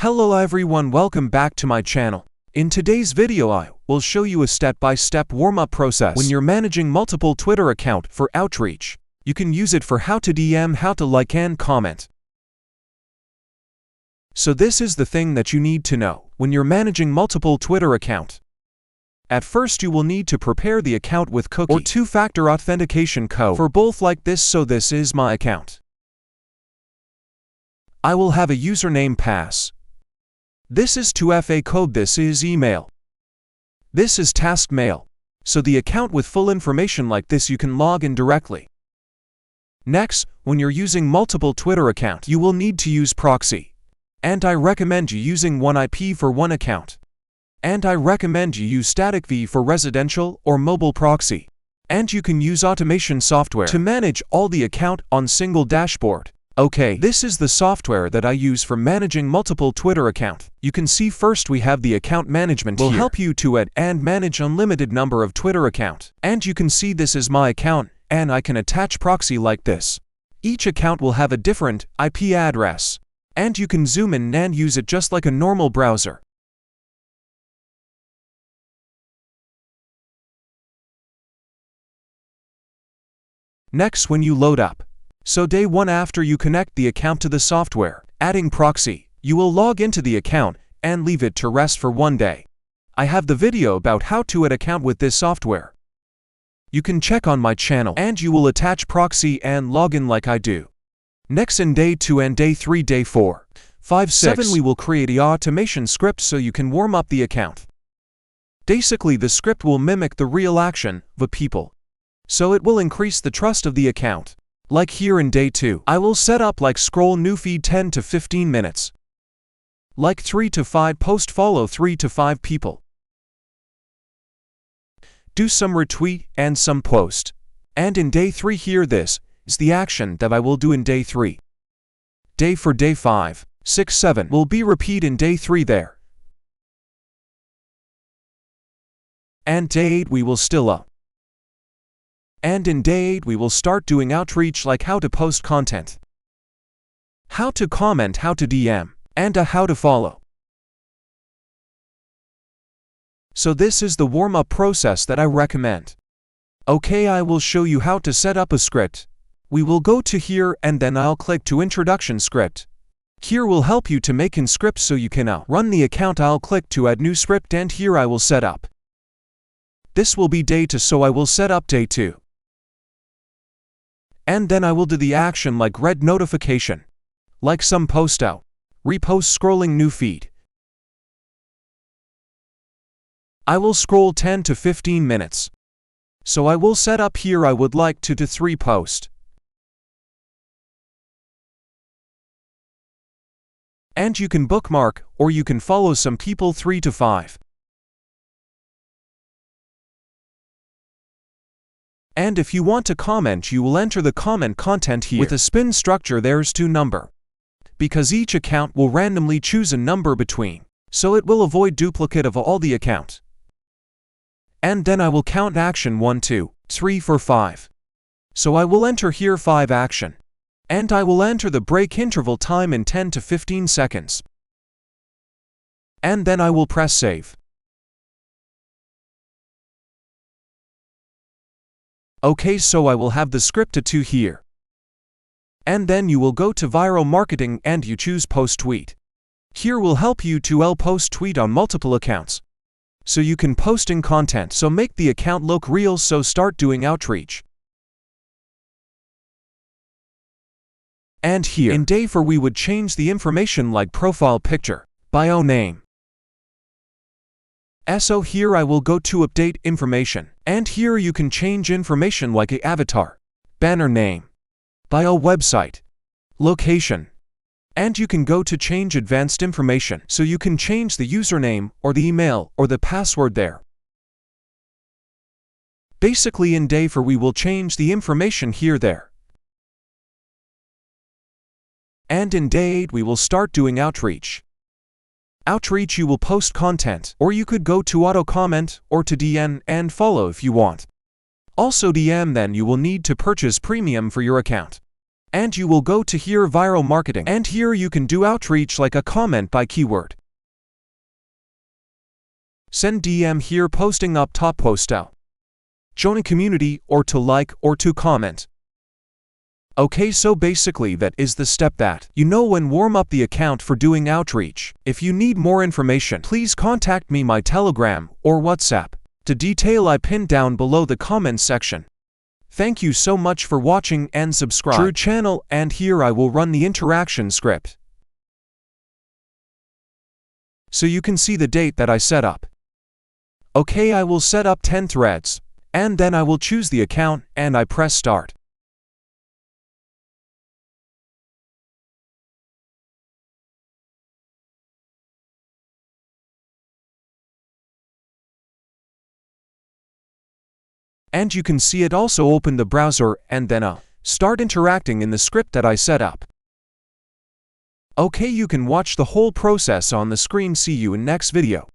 Hello everyone, welcome back to my channel. In today's video I will show you a step-by-step warm-up process when you're managing multiple Twitter accounts for outreach. You can use it for how to DM, how to like and comment. So this is the thing that you need to know when you're managing multiple Twitter accounts. At first you will need to prepare the account with cookie or two-factor authentication code for both like this. So this is my account. I will have a username pass. This is 2FA code, this is email. This is task mail. So the account with full information like this you can log in directly. Next, when you're using multiple Twitter accounts, you will need to use proxy. And I recommend you using one IP for one account. And I recommend you use static V for residential or mobile proxy. And you can use automation software to manage all the account on single dashboard. Okay, this is the software that I use for managing multiple Twitter accounts. You can see first we have the account management will help you to add and manage unlimited number of Twitter accounts. And you can see this is my account, and I can attach proxy like this. Each account will have a different IP address. And you can zoom in and use it just like a normal browser. Next, when you load up. So day 1 after you connect the account to the software, adding proxy, you will log into the account and leave it to rest for 1 day. I have the video about how to add account with this software. You can check on my channel and you will attach proxy and log in like I do. Next, in day 2 and day 3, day 4, 5, 7 we will create an automation script so you can warm up the account. Basically the script will mimic the real action of the people. So it will increase the trust of the account. Like here in day 2, I will set up like scroll new feed 10 to 15 minutes. Like 3 to 5 post follow 3 to 5 people. Do some retweet and some post. And in day 3 here this is the action that I will do in day 3. Day 4, day 5, 6, 7 will be repeat in day 3 there. And day 8 we will still up. And in day 8 we will start doing outreach like how to post content, how to comment, how to DM, and how to follow. So this is the warm-up process that I recommend. Okay, I will show you how to set up a script. We will go to here and then I'll click to introduction script. Here will help you to make an script so you can run the account. I'll click to add new script and here I will set up. This will be day 2, so I will set up day 2. And then I will do the action like red notification. Like some post out. Repost scrolling new feed. I will scroll 10 to 15 minutes. So I will set up here I would like 2 to 3 post. And you can bookmark or you can follow some people 3 to 5. And if you want to comment you will enter the comment content here. With a spin structure there's 2 number. Because each account will randomly choose a number between. So it will avoid duplicate of all the account. And then I will count action 1, 2, 3, 4, 5. So I will enter here 5 action. And I will enter the break interval time in 10 to 15 seconds. And then I will press save. Okay, so I will have the script to 2 here. And then you will go to viral marketing and you choose post tweet. Here will help you to post tweet on multiple accounts. So you can posting content so make the account look real, so start doing outreach. And here in day 4 we would change the information like profile picture, bio name. So here I will go to update information, and here you can change information like a avatar, banner name, bio website, location, and you can go to change advanced information so you can change the username or the email or the password there. Basically in day 4 we will change the information here there. And in day 8 we will start doing outreach. Outreach you will post content, or you could go to auto comment or to DM and follow if you want. Also DM then you will need to purchase premium for your account. And you will go to here viral marketing, and here you can do outreach like a comment by keyword. Send DM here posting up top post out. Join a community or to like or to comment. Okay, so basically that is the step that you know when warm up the account for doing outreach. If you need more information, please contact me my Telegram or WhatsApp. To detail I pinned down below the comment section. Thank you so much for watching and subscribe to our channel, and here I will run the interaction script. So you can see the date that I set up. Okay, I will set up 10 threads, and then I will choose the account and I press start. And you can see it also open the browser and then start interacting in the script that I set up. Okay, you can watch the whole process on the screen. See you in next video.